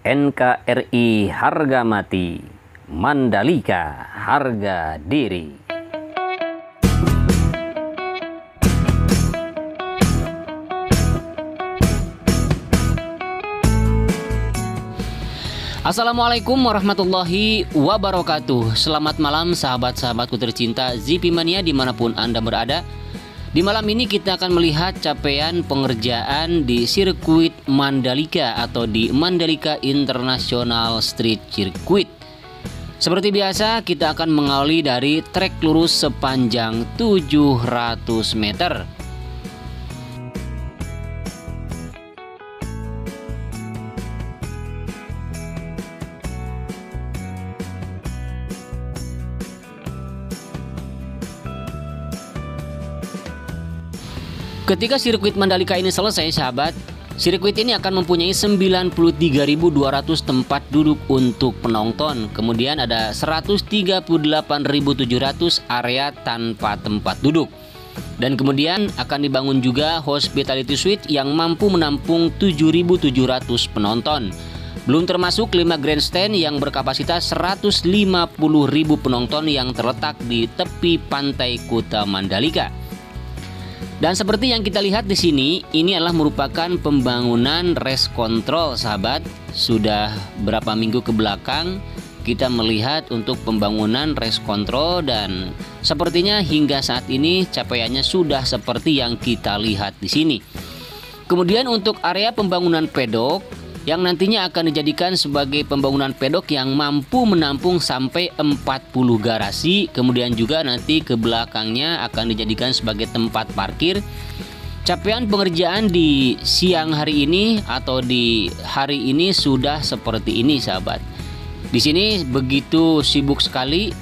NKRI harga mati, Mandalika harga diri. Assalamualaikum warahmatullahi wabarakatuh. Selamat malam sahabat-sahabatku tercinta ZP Mania dimanapun Anda berada. Di malam ini kita akan melihat capaian pengerjaan di sirkuit Mandalika atau di Mandalika International Street Circuit. Seperti biasa kita akan mengawali dari trek lurus sepanjang 700 meter. Ketika sirkuit Mandalika ini selesai sahabat, sirkuit ini akan mempunyai 93.200 tempat duduk untuk penonton. Kemudian ada 138.700 area tanpa tempat duduk. Dan kemudian akan dibangun juga hospitality suite yang mampu menampung 7.700 penonton. Belum termasuk 5 grandstand yang berkapasitas 150.000 penonton yang terletak di tepi pantai Kuta Mandalika. Dan seperti yang kita lihat di sini, ini adalah merupakan pembangunan race control, sahabat. Sudah berapa minggu ke belakang kita melihat untuk pembangunan race control dan sepertinya hingga saat ini capaiannya sudah seperti yang kita lihat di sini. Kemudian untuk area pembangunan pedok yang nantinya akan dijadikan sebagai pembangunan pedok yang mampu menampung sampai 40 garasi. Kemudian juga nanti ke belakangnya akan dijadikan sebagai tempat parkir. Capaian pengerjaan di siang hari ini atau di hari ini sudah seperti ini sahabat. Di sini begitu sibuk sekali.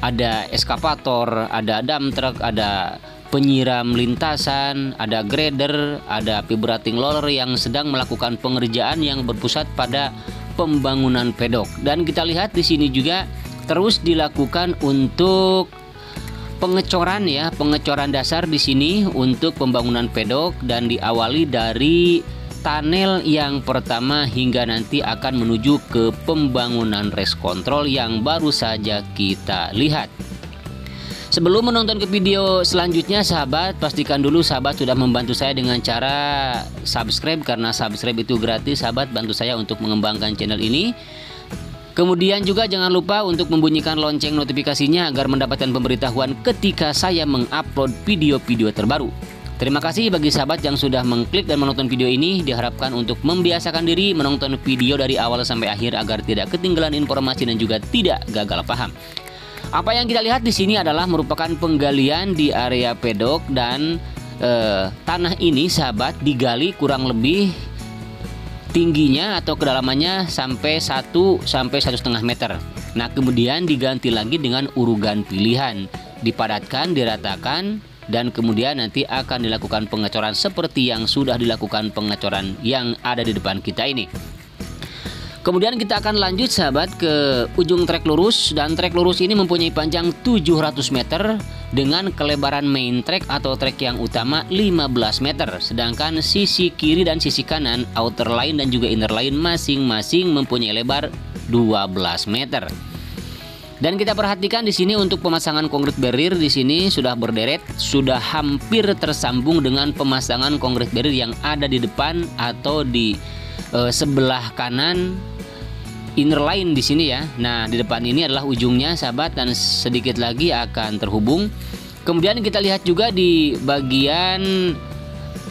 Ada eskavator, ada dump truck, ada penyiram lintasan, ada grader, ada vibrating roller yang sedang melakukan pengerjaan yang berpusat pada pembangunan pedok. Dan kita lihat di sini juga terus dilakukan untuk pengecoran ya, pengecoran dasar di sini untuk pembangunan pedok dan diawali dari tunnel yang pertama hingga nanti akan menuju ke pembangunan race control yang baru saja kita lihat. Sebelum menonton ke video selanjutnya sahabat, pastikan dulu sahabat sudah membantu saya dengan cara subscribe, karena subscribe itu gratis sahabat. Bantu saya untuk mengembangkan channel ini. Kemudian juga jangan lupa untuk membunyikan lonceng notifikasinya agar mendapatkan pemberitahuan ketika saya mengupload video-video terbaru. Terima kasih bagi sahabat yang sudah mengklik dan menonton video ini. Diharapkan untuk membiasakan diri menonton video dari awal sampai akhir agar tidak ketinggalan informasi dan juga tidak gagal paham. Apa yang kita lihat di sini adalah merupakan penggalian di area pedok dan tanah ini sahabat digali kurang lebih tingginya atau kedalamannya sampai 1 sampai 1,5 meter. Nah, kemudian diganti lagi dengan urugan pilihan, dipadatkan, diratakan, dan kemudian nanti akan dilakukan pengecoran seperti yang sudah dilakukan pengecoran yang ada di depan kita ini. Kemudian kita akan lanjut sahabat ke ujung trek lurus, dan trek lurus ini mempunyai panjang 700 meter dengan kelebaran main trek atau trek yang utama 15 meter. Sedangkan sisi kiri dan sisi kanan outer line dan juga inner line masing-masing mempunyai lebar 12 meter. Dan kita perhatikan di sini untuk pemasangan konkrit barrier di sini sudah berderet, sudah hampir tersambung dengan pemasangan konkrit barrier yang ada di depan atau di sebelah kanan inner line di sini ya. Nah, di depan ini adalah ujungnya sahabat dan sedikit lagi akan terhubung. Kemudian kita lihat juga di bagian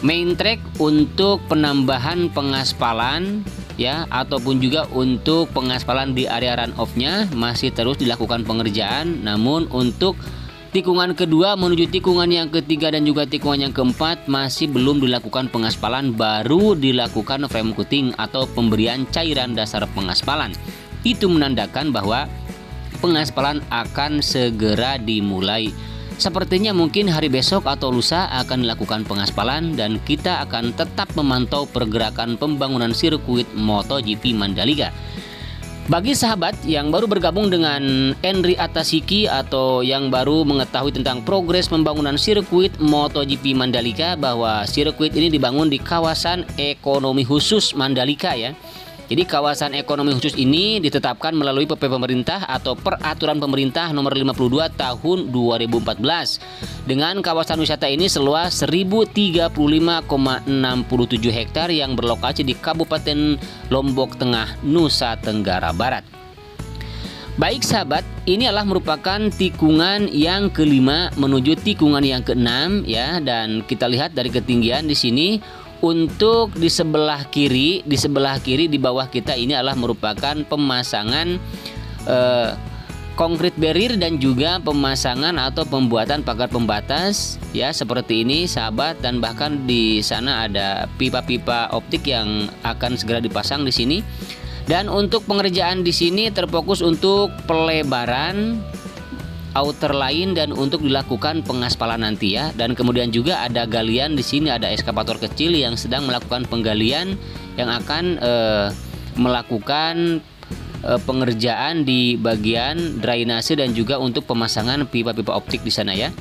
main track untuk penambahan pengaspalan ya, ataupun juga untuk pengaspalan di area run off-nya masih terus dilakukan pengerjaan. Namun untuk tikungan kedua menuju tikungan yang ketiga dan juga tikungan yang keempat masih belum dilakukan pengaspalan, baru dilakukan frame coating atau pemberian cairan dasar pengaspalan. Itu menandakan bahwa pengaspalan akan segera dimulai. Sepertinya mungkin hari besok atau lusa akan dilakukan pengaspalan dan kita akan tetap memantau pergerakan pembangunan sirkuit MotoGP Mandalika. Bagi sahabat yang baru bergabung dengan Henry Atasiki atau yang baru mengetahui tentang progres pembangunan sirkuit MotoGP Mandalika, bahwa sirkuit ini dibangun di kawasan ekonomi khusus Mandalika ya. Jadi kawasan ekonomi khusus ini ditetapkan melalui PP pemerintah atau Peraturan Pemerintah Nomor 52 Tahun 2014 dengan kawasan wisata ini seluas 1035,67 hektar yang berlokasi di Kabupaten Lombok Tengah, Nusa Tenggara Barat. Baik sahabat, ini adalah merupakan tikungan yang kelima menuju tikungan yang keenam ya, dan kita lihat dari ketinggian di sini. Untuk di sebelah kiri di bawah kita ini adalah merupakan pemasangan konkrit barrier dan juga pemasangan atau pembuatan pagar pembatas ya, seperti ini sahabat, dan bahkan di sana ada pipa-pipa optik yang akan segera dipasang di sini. Dan untuk pengerjaan di sini terfokus untuk pelebaran outer line dan untuk dilakukan pengaspalan nanti ya. Dan kemudian juga ada galian di sini, ada eskavator kecil yang sedang melakukan penggalian yang akan melakukan pengerjaan di bagian drainase dan juga untuk pemasangan pipa-pipa optik di sana ya.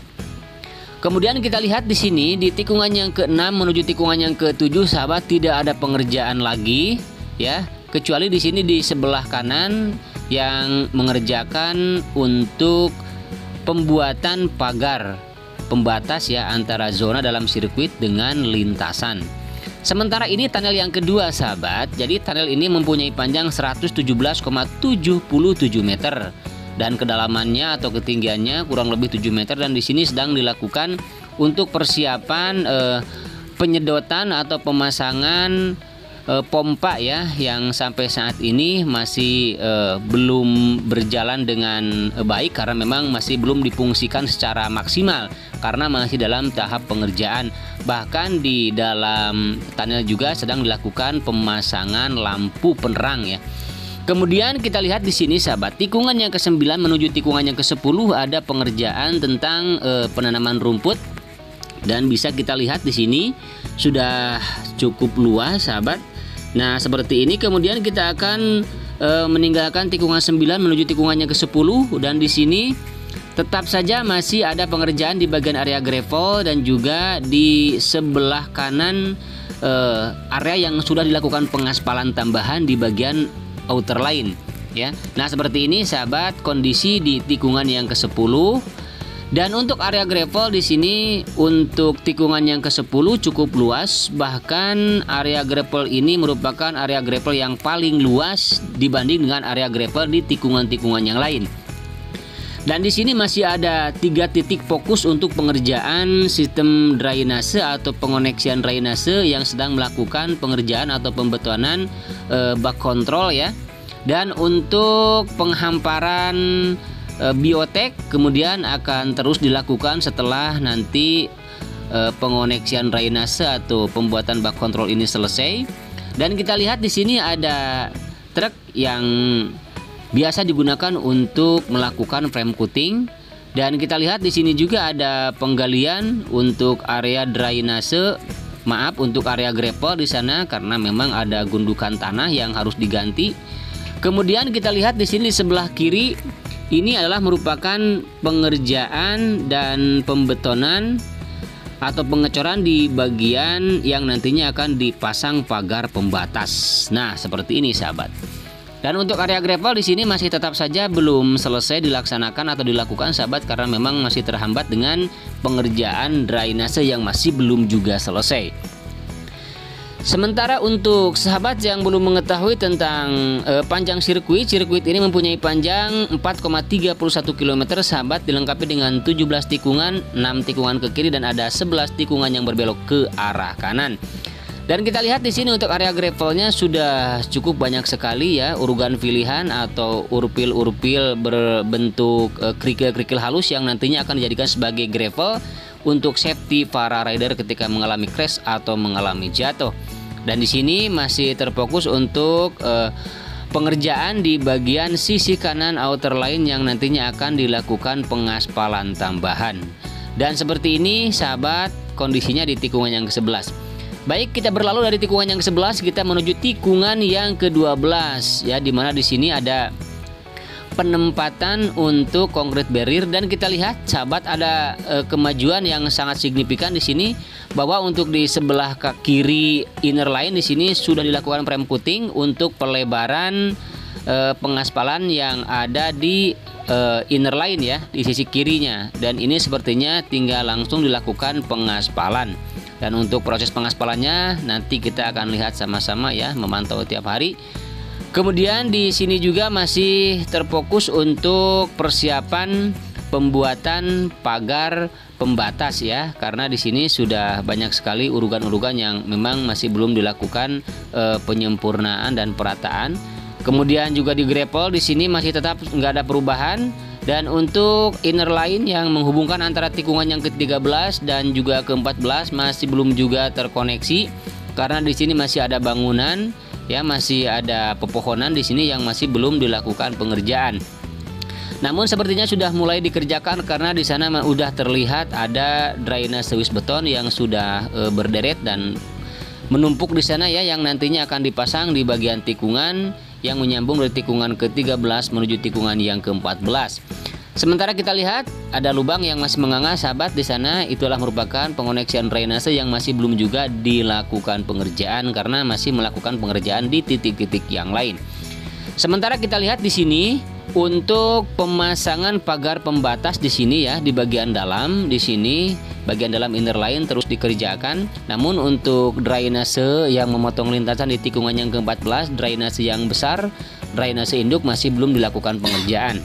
Kemudian kita lihat di sini di tikungan yang ke-6 menuju tikungan yang ke-7 sahabat, tidak ada pengerjaan lagi ya, kecuali di sini di sebelah kanan yang mengerjakan untuk pembuatan pagar pembatas ya antara zona dalam sirkuit dengan lintasan. Sementara ini tunnel yang kedua sahabat. Jadi tunnel ini mempunyai panjang 117,77 meter dan kedalamannya atau ketinggiannya kurang lebih 7 meter, dan di sini sedang dilakukan untuk persiapan penyedotan atau pemasangan pompa ya, yang sampai saat ini masih belum berjalan dengan baik karena memang masih belum difungsikan secara maksimal karena masih dalam tahap pengerjaan. Bahkan di dalam tunnel juga sedang dilakukan pemasangan lampu penerang ya. Kemudian kita lihat di sini sahabat, tikungan yang ke-9 menuju tikungan yang ke-10 ada pengerjaan tentang penanaman rumput, dan bisa kita lihat di sini sudah cukup luas sahabat. Nah seperti ini. Kemudian kita akan meninggalkan tikungan 9 menuju tikungan yang ke-10, dan di sini tetap saja masih ada pengerjaan di bagian area gravel dan juga di sebelah kanan area yang sudah dilakukan pengaspalan tambahan di bagian outer line ya. Nah seperti ini sahabat kondisi di tikungan yang ke-10. Dan untuk area gravel di sini untuk tikungan yang ke-10 cukup luas, bahkan area gravel ini merupakan area gravel yang paling luas dibanding dengan area gravel di tikungan-tikungan yang lain. Dan di sini masih ada 3 titik fokus untuk pengerjaan sistem drainase atau pengoneksian drainase yang sedang melakukan pengerjaan atau pembetonan bak kontrol ya. Dan untuk penghamparan biotek kemudian akan terus dilakukan setelah nanti pengoneksian drainase atau pembuatan bak kontrol ini selesai. Dan kita lihat di sini ada truk yang biasa digunakan untuk melakukan frame cutting, dan kita lihat di sini juga ada penggalian untuk area drainase, untuk area gravel di sana karena memang ada gundukan tanah yang harus diganti. Kemudian kita lihat di sini di sebelah kiri ini adalah merupakan pengerjaan dan pembetonan atau pengecoran di bagian yang nantinya akan dipasang pagar pembatas. Nah, seperti ini sahabat. Dan untuk area gravel di sini masih tetap saja belum selesai dilaksanakan atau dilakukan sahabat karena memang masih terhambat dengan pengerjaan drainase yang masih belum juga selesai. Sementara untuk sahabat yang belum mengetahui tentang panjang sirkuit ini mempunyai panjang 4,31 km sahabat, dilengkapi dengan 17 tikungan, 6 tikungan ke kiri dan ada 11 tikungan yang berbelok ke arah kanan. Dan kita lihat di sini untuk area gravelnya sudah cukup banyak sekali ya, urugan pilihan atau urpil-urpil berbentuk kerikil-kerikil halus yang nantinya akan dijadikan sebagai gravel untuk safety para rider ketika mengalami crash atau mengalami jatuh. Dan di sini masih terfokus untuk pengerjaan di bagian sisi kanan outer line yang nantinya akan dilakukan pengaspalan tambahan. Dan seperti ini sahabat kondisinya di tikungan yang ke-11. Baik, kita berlalu dari tikungan yang ke-11 kita menuju tikungan yang ke-12 ya, dimana di sini ada penempatan untuk concrete barrier, dan kita lihat sahabat ada kemajuan yang sangat signifikan di sini bahwa untuk di sebelah kiri inner line di sini sudah dilakukan frame putting untuk pelebaran pengaspalan yang ada di inner line ya, di sisi kirinya, dan ini sepertinya tinggal langsung dilakukan pengaspalan. Dan untuk proses pengaspalannya nanti kita akan lihat sama-sama ya, memantau tiap hari. Kemudian di sini juga masih terfokus untuk persiapan pembuatan pagar pembatas ya, karena di sini sudah banyak sekali urugan-urugan yang memang masih belum dilakukan penyempurnaan dan perataan. Kemudian juga di grapple di sini masih tetap nggak ada perubahan, dan untuk inner line yang menghubungkan antara tikungan yang ke-13 dan juga ke-14 masih belum juga terkoneksi karena di sini masih ada bangunan. Ya, masih ada pepohonan di sini yang masih belum dilakukan pengerjaan. Namun sepertinya sudah mulai dikerjakan karena di sana sudah terlihat ada drainase Swiss beton yang sudah berderet dan menumpuk di sana ya, yang nantinya akan dipasang di bagian tikungan yang menyambung dari tikungan ke-13 menuju tikungan yang ke-14. Sementara kita lihat ada lubang yang masih menganga sahabat di sana, itulah merupakan pengoneksian drainase yang masih belum juga dilakukan pengerjaan karena masih melakukan pengerjaan di titik-titik yang lain. Sementara kita lihat di sini untuk pemasangan pagar pembatas di sini ya, di bagian dalam di sini bagian dalam inner line terus dikerjakan. Namun untuk drainase yang memotong lintasan di tikungan yang ke-14, drainase yang besar, drainase induk masih belum dilakukan pengerjaan.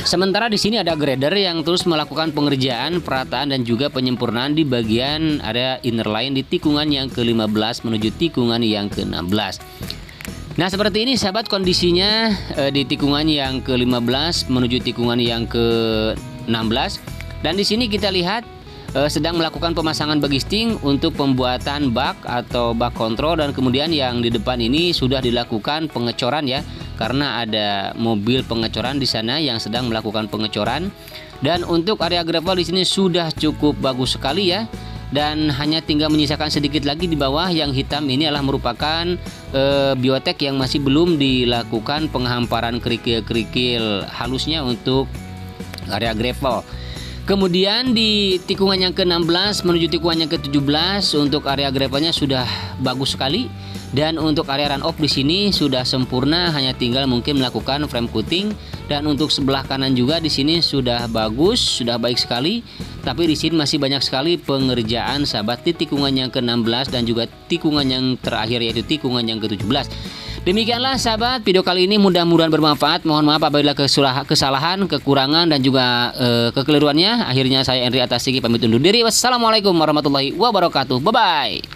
Sementara di sini ada grader yang terus melakukan pengerjaan, perataan dan juga penyempurnaan di bagian area inner line di tikungan yang ke-15 menuju tikungan yang ke-16. Nah, seperti ini sahabat kondisinya di tikungan yang ke-15 menuju tikungan yang ke-16. Dan di sini kita lihat sedang melakukan pemasangan bagisting untuk pembuatan bak atau bak kontrol, dan kemudian yang di depan ini sudah dilakukan pengecoran ya, karena ada mobil pengecoran di sana yang sedang melakukan pengecoran. Dan untuk area gravel di sini sudah cukup bagus sekali ya, dan hanya tinggal menyisakan sedikit lagi di bawah. Yang hitam ini adalah merupakan biotek yang masih belum dilakukan penghamparan kerikil-kerikil halusnya untuk area gravel. Kemudian di tikungan yang ke-16 menuju tikungan yang ke-17 untuk area gravelnya sudah bagus sekali, dan untuk area run off di sini sudah sempurna, hanya tinggal mungkin melakukan frame putting. Dan untuk sebelah kanan juga di sini sudah bagus, sudah baik sekali. Tapi di sini masih banyak sekali pengerjaan sahabat di tikungan yang ke-16 dan juga tikungan yang terakhir yaitu tikungan yang ke-17. Demikianlah sahabat video kali ini, mudah-mudahan bermanfaat. Mohon maaf apabila kesalahan, kekurangan dan juga kekeliruannya. Akhirnya saya Henry Atasiki pamit undur diri. Wassalamualaikum warahmatullahi wabarakatuh. Bye bye.